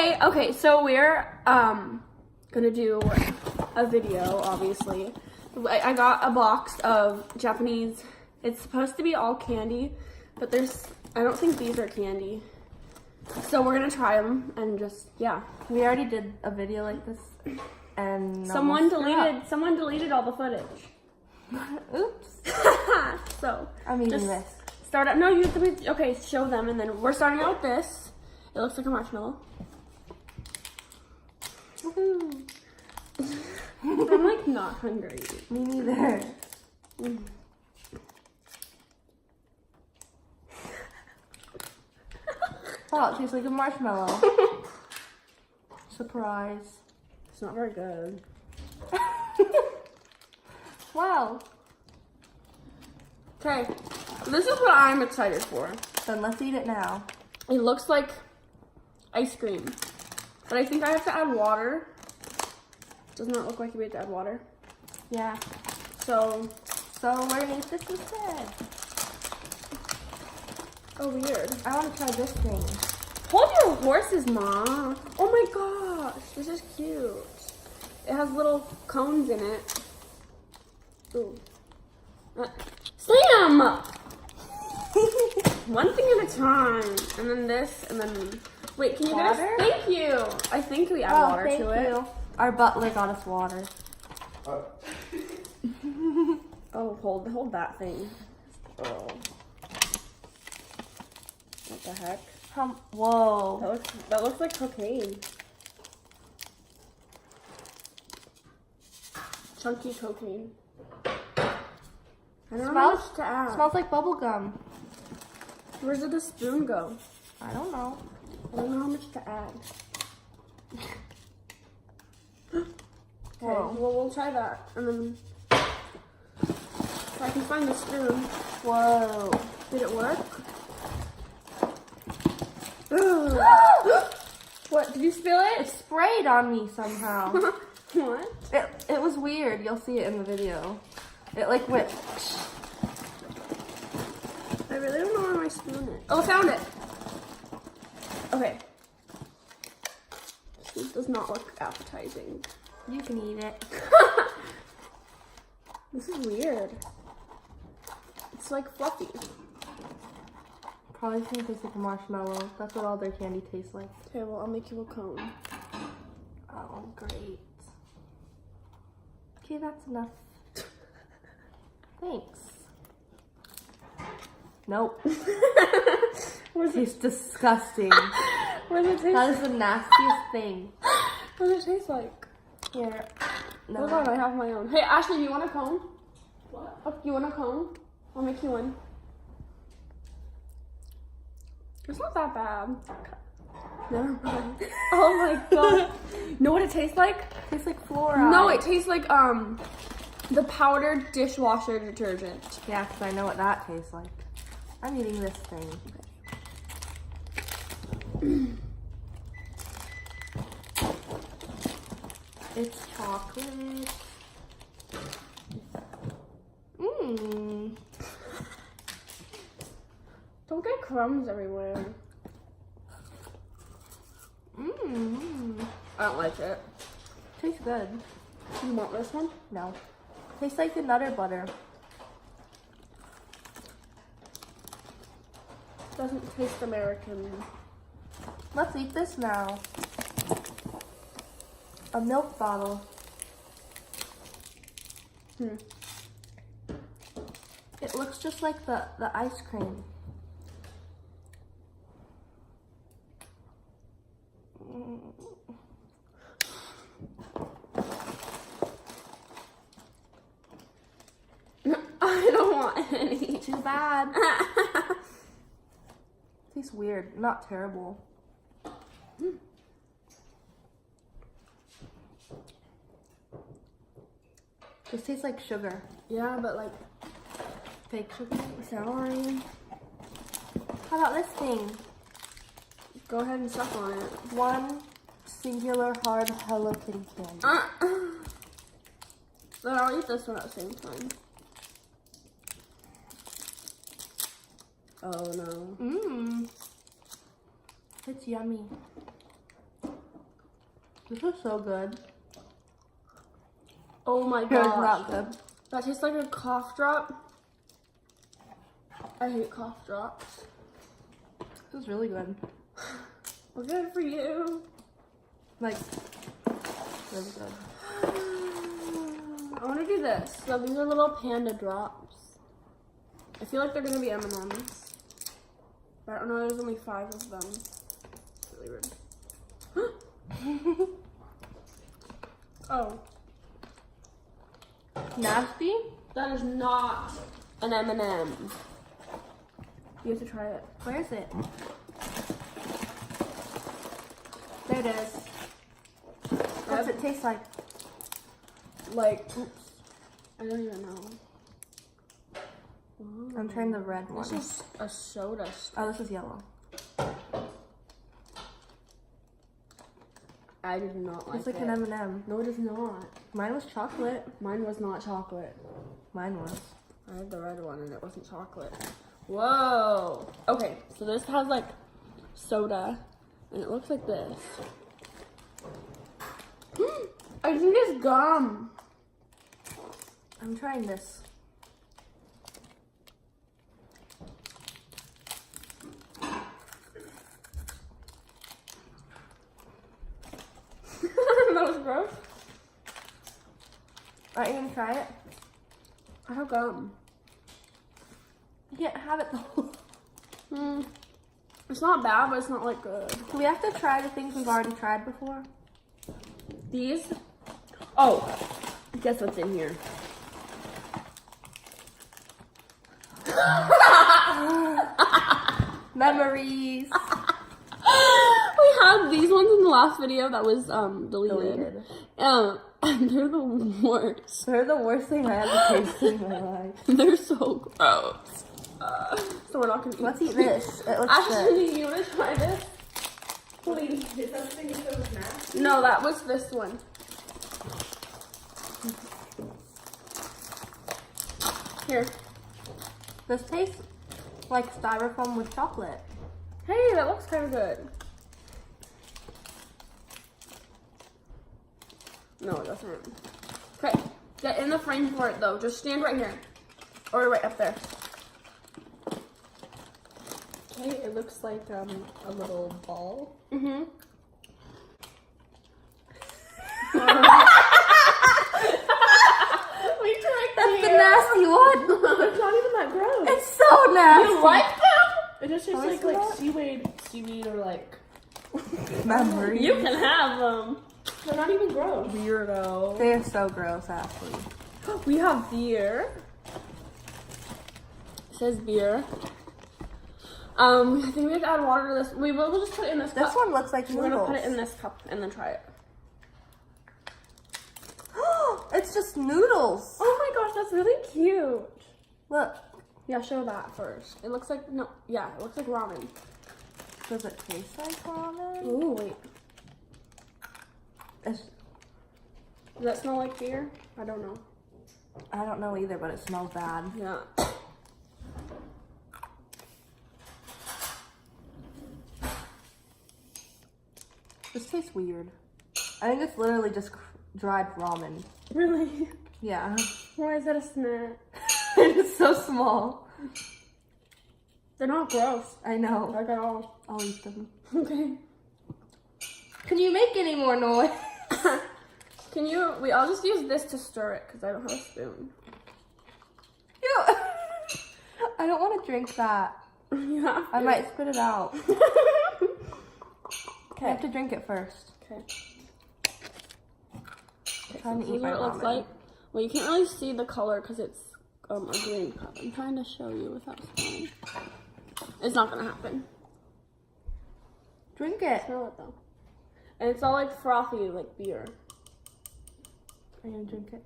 Hey, okay, so we're gonna do a video, obviously. I got a box of Japanese, it's supposed to be all candy, but I don't think these are candy. So we're gonna try them and just, yeah. We already did a video like this and Someone deleted all the footage. Oops. So I'm eating just this. start out, no, you have to be, okay, show them, and then we're starting out with this. It looks like a marshmallow. Woohoo. I'm like not hungry. Me neither. Oh, it tastes like a marshmallow. Surprise. It's not very good. Wow. Okay, this is what I'm excited for. Then let's eat it now. It looks like ice cream, but I think I have to add water. Does not look like we have to add water. Yeah. So we're gonna eat this instead. oh, weird. I want to try this thing. Hold your horses, Mom. Oh my gosh, this is cute. It has little cones in it. Ooh. Sam! One thing at a time. And then this, and then... Wait, can you get us... Water? Thank you! I think we add water thank to it. you. Our butler got us water. Oh, hold that thing. Oh. What the heck? Whoa. That looks like cocaine. Chunky cocaine. I don't know how much to add. Smells like bubble gum. Where did the spoon go? I don't know. I don't know how much to add. Okay, Whoa. well, we'll try that. And then if I can find the spoon. Whoa. Did it work? What? Did you spill It it? sprayed on me somehow. What? It was weird. You'll see it in the video. It like went. I really don't know where my spoon is. Oh, I found it. Okay. This does not look appetizing. You can eat it. This is weird. It's like fluffy. Probably gonna taste like a marshmallow. That's what all their candy tastes like. Okay, well, I'll make you a cone. Oh, great. Okay, that's enough. Thanks. Nope. Tastes disgusting. What does it taste That is the nastiest thing. What does it taste like? Here. No. Hold on, I have my own. Hey, Ashley, do you want a cone? What? Oh, you want a cone? I'll make you one. It's not that bad. Never mind. Oh my god. Know what it tastes like? It tastes like fluoride. No, it tastes like the powdered dishwasher detergent. Yeah, because I know what that tastes like. I'm eating this thing. It's chocolate. Mmm. Don't get crumbs everywhere. Mmm. I don't like it. Tastes good. You want this one? No. Tastes like the Nutter Butter. Doesn't taste American. Let's eat this now. A milk bottle. It looks just like the ice cream. I don't want any. Too bad. Tastes weird, not terrible. This tastes like sugar. Yeah, but like Fake sugar. celery. How about this thing? Go ahead and suck on it. One singular hard Hello Kitty candy. Then I'll eat this one at the same time. Oh no. Mmm. It's yummy. This is so good. Oh my It's gosh. not good. That tastes like a cough drop. I hate cough drops. This is really good. Well, good for you. Like, really good. I want to do this. So these are little panda drops. I feel like they're gonna be M&Ms. But I don't know. There's only 5 of them. It's really weird. Oh, Nasty? that is not an M&M. You have to try it. Where is it? There it is. What's it taste like? Like, oops, I don't even know. I'm trying the red one. This is a soda. Oh, this is yellow. I did not like It's like it. an M&M. No, it is not. Mine was chocolate. Mine was not chocolate. Mine was. I had the red one and it wasn't chocolate. Whoa. Okay, so this has like soda and it looks like this. I think it's gum. I'm trying this. That was gross. Are you gonna try it? I have gum. You can't have it though. It's not bad, but it's not like good. Do we have to try the things we've already tried before? These? Oh, guess what's in here? Memories. We had these ones in the last video that was deleted. And they're the worst. They're the worst thing I ever tasted in my life. They're so gross. So we're not gonna eat. Let's eat this. It looks good. Actually, you wanna try this? Please. Is that the thing you said was nasty? No, that was this one. Here. This tastes like styrofoam with chocolate. Hey, that looks kind of good. No, it doesn't. Okay, get in the frame for it though. Just stand right here. Or right up there. Okay, it looks like a little ball. Mm-hmm. We tricked That's you. the nasty one. It's not even that gross. It's so nasty. You like them? It just tastes Can we like see seaweed or like. Memories. You can have them. They're not even gross. Weirdo. They are so gross, Ashley. We have beer. It says beer. I think we have to add water to this. We'll just put it in this cup. This one looks like We're gonna noodles. put it in this cup and then try it. It's just noodles. Oh my gosh, that's really cute. Look. Yeah, show that first. It looks like, no, yeah, it looks like ramen. Does it taste like ramen? Ooh, wait. It's, Does that smell like beer? I don't know. I don't know either, but it smells bad. Yeah. This tastes weird. I think it's literally just dried ramen. Really? Yeah. Why is that a snack? It's so small. They're not gross. I know. Like at all. I'll eat them. Okay. Can you make any more noise? Can you, I'll just use this to stir it because I don't have a spoon. Ew. I don't want to drink that. Yeah. I might spit it out. I have Okay. to drink it first. Okay. Trying to This eat is my what it looks ramen. like. Well, you can't really see the color because it's a green cup. I'm trying to show you without smelling. It's not gonna happen. Drink it. Smell it though. And it's all like frothy, like beer. Are you gonna drink it?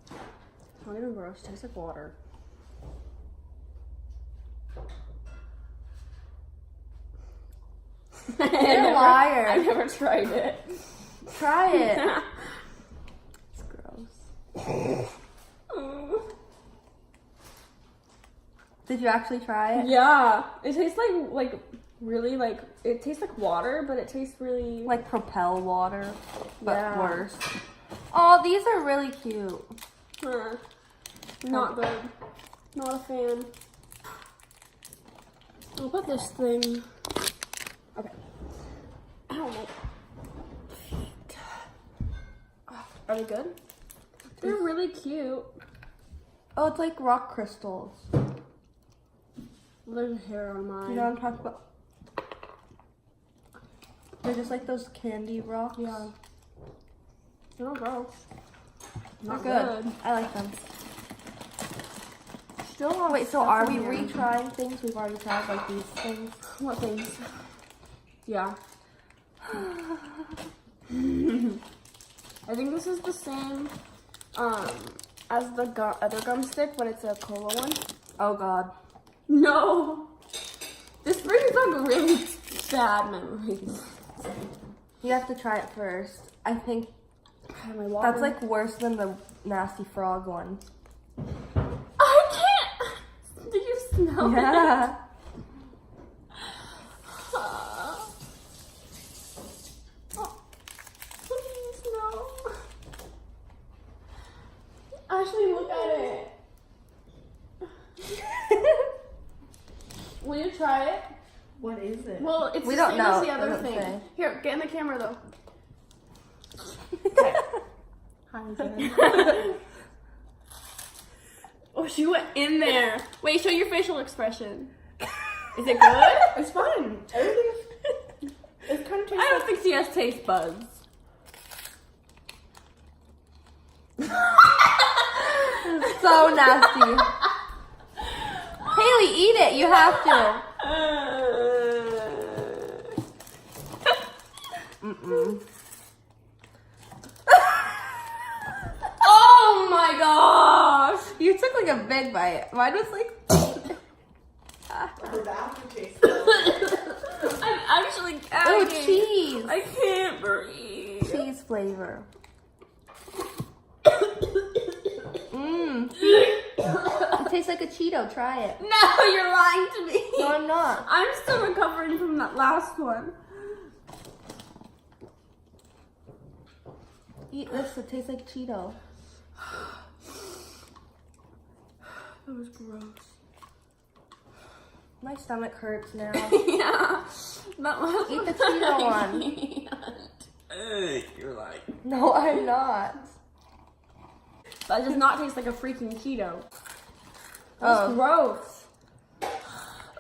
It's not even gross. It tastes like water. You're a liar. I never tried it. Try it. It's gross. Did you actually try it? Yeah, it tastes like really like, it tastes like water, but it tastes really Like Propel water, but Yeah. worse. Oh, these are really cute. not good. Not a fan. I'll put this thing. Okay. Ow, my feet. Are they good? They're really cute. Oh, it's like rock crystals. There's hair on mine. You know what I'm talking about? They're just like those candy rocks. Yeah. They're not gross. They're Not good. I like them. Still have Wait, so stuff are in we here. retrying things we've already tried, like these things? What things? Yeah. I think this is the same as the other gum stick, but it's a cola one. Oh god. No. This brings back really bad memories. You have to try it first. I think Have my water. that's like worse than the nasty frog one. I can't. Did you smell it? Yeah. Oh, please no. Ashley, look at it. Will you try it? What is it? Well, it's We the don't same know. as the other Doesn't thing. say. Here, get in the camera though. Hi, Jen. Oh, she went in there. Wait, show your facial expression. Is it good? It's fun. Everything. It kind of tastes I don't think she has taste buds. So nasty. Haley, eat it. You have to. Mm-mm. Oh my gosh! You took like a big bite. Mine was like. the aftertaste. I'm actually Oh, gagging. cheese. I can't breathe. Cheese flavor. Mmm. It tastes like a Cheeto. Try it. No, you're lying to me. No, I'm not. I'm still recovering from that last one. Eat this. It tastes like Cheeto. That was gross. My stomach hurts now. Yeah. That was Eat the Cheeto one. You're lying. No, I'm not. That does not taste like a freaking Cheeto. That's Oh. gross.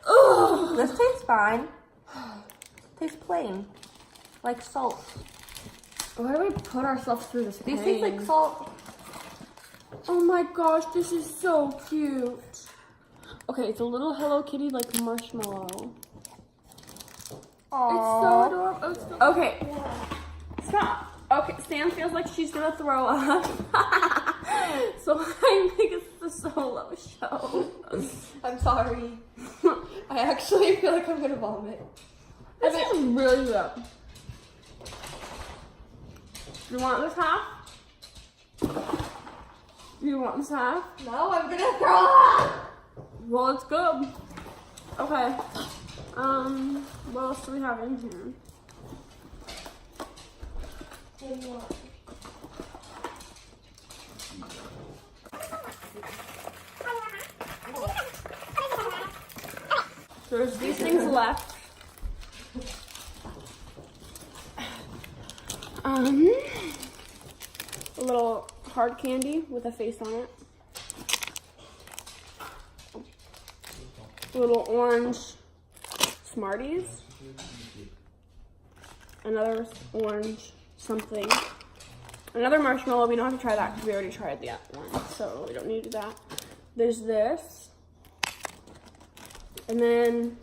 Ugh. This tastes fine. Tastes plain. Like salt. Why do we put ourselves through this These pain? taste like salt. Oh my gosh, this is so cute. Okay, it's a little Hello Kitty like marshmallow. Aww. It's so adorable. Okay, stop. Okay, Sam feels like she's gonna throw up. So I think it's the solo show. I'm sorry. I actually feel like I'm gonna vomit. This is really good. You want this half? You want this half? No, I'm gonna throw up. Well, it's good. Okay. What else do we have in here? There's these things left. A little hard candy with a face on it. Little orange Smarties. Another orange something. Another marshmallow. We don't have to try that because we already tried that one, so we don't need to do that. There's this. And then,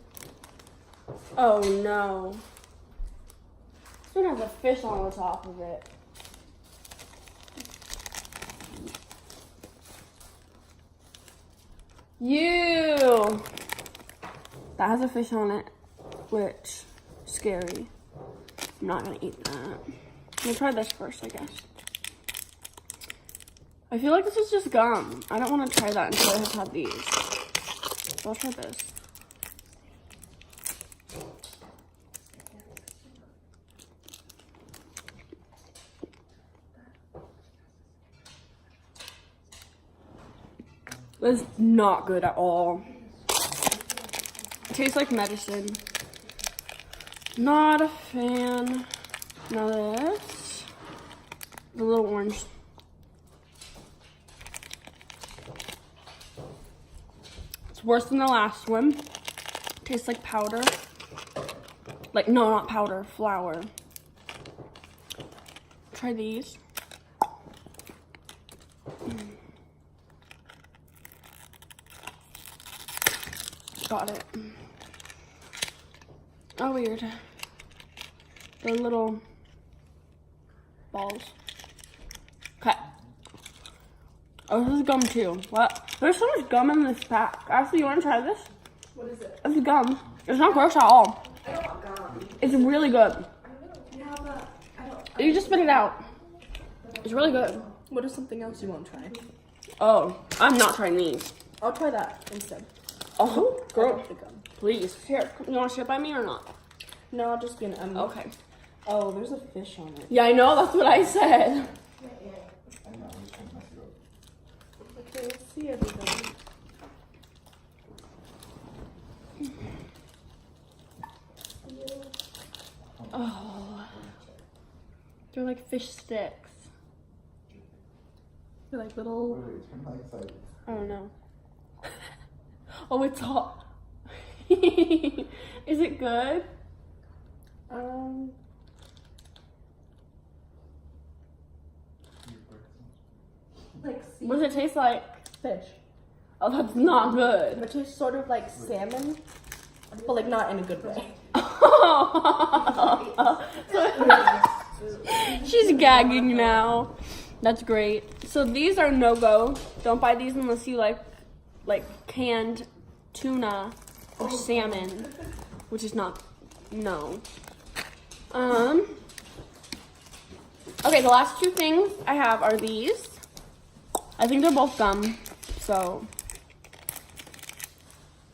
oh no. This one has a fish on the top of it. You. That has a fish on it, which scary. I'm not gonna eat that. I'm gonna try this first, I guess. I feel like this is just gum. I don't want to try that until I have had these. So I'll try this. It's not good at all. It tastes like medicine. Not a fan. Now this. The little orange. It's worse than the last one. Tastes like powder. Like, no, not powder, flour. Try these. Got it. Oh, weird. They're little balls. Okay. Oh, this is gum too. What? There's so much gum in this pack. Ashley, you want to try this? What is it? It's gum. It's not gross at all. I don't want gum. It's really good. Yeah, but I don't. You just spit it out. It's really good. What is something else you want to try? Oh, I'm not trying these. I'll try that instead. Oh, I girl, love the gum. please. Here, you want to sit by me or not? No, I'll just be an Okay. Oh, there's a fish on it. Yeah, I know. That's what I said. Okay, let's see everything. Oh, they're like fish sticks. They're like little. I don't know. Oh, it's hot. Is it good? Like What does it taste like? fish. Oh, that's not good. It tastes sort of like salmon, but like not in a good way. She's gagging now. That's great. So these are no-go. Don't buy these unless you like canned tuna or salmon, which is not no. Okay, the last two things I have are these. I think they're both gum. So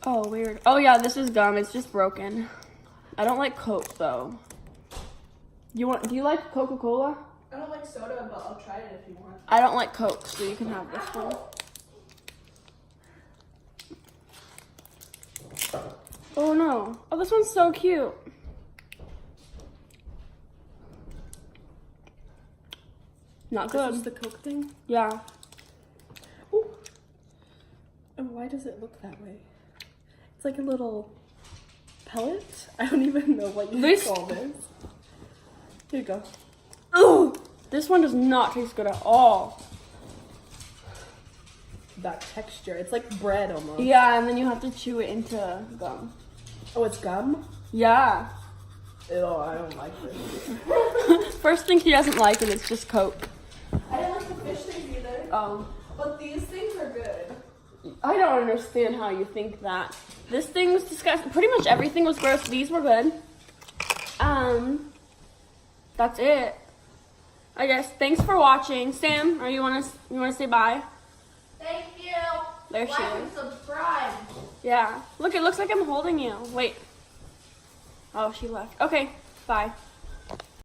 oh, weird. Oh yeah, this is gum. It's just broken. I don't like Coke though. Do you like Coca-Cola? I don't like soda, but I'll try it if you want. I don't like Coke, so you can have this one. Oh no. Oh, this one's so cute. Not This is good. the Coke thing. Yeah. Ooh. And why does it look that way? It's like a little pellet. I don't even know what you This- call this. Here you go. Ooh, this one does not taste good at all. That texture. It's like bread almost. Yeah, and then you have to chew it into gum. Oh, it's gum? Yeah. Ew, I don't like this. First thing he doesn't like, and it's just Coke. I didn't like the fish things either. But these things are good. I don't understand how you think that. This thing was disgusting. Pretty much everything was gross. These were good. That's it. I guess. Thanks for watching. Sam, or you wanna say bye? Thank you. There she Like and is. subscribe. Yeah. Look, it looks like I'm holding you. Wait. Oh, she left. Okay. Bye.